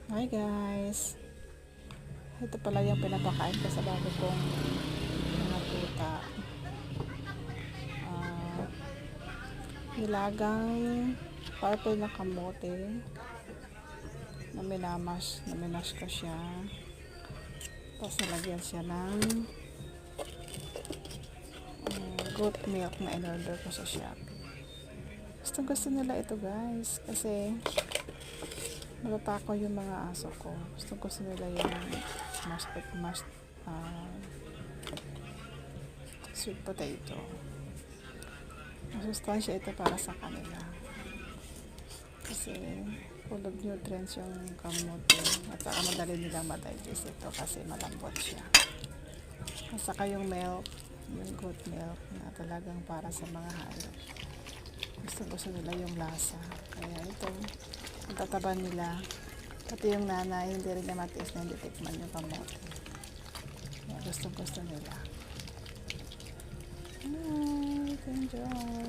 Hi guys, ito pala yung pinapakain ko sa bago kong mga tuta. uh, Nilagang purple na kamote na minash ko siya, tapos nalagyan siya ng goat milk na in-order ko sa Shopee. Gusto nila ito guys, kasi matatako yung mga aso ko. Gusto nila yung mashed sweet potato. Masustansya ito para sa kanila kasi full of nutrients yung kamote, at saka madali nilang ma-digest ito kasi malambot siya. At saka yung milk, yung goat milk na talagang para sa mga hayop. Gusto nila yung lasa, kaya ito ang tataba nila. Pati yung nanay hindi rin na matiis na hindi tikman yung kamote, kaya gusto nila. Enjoy.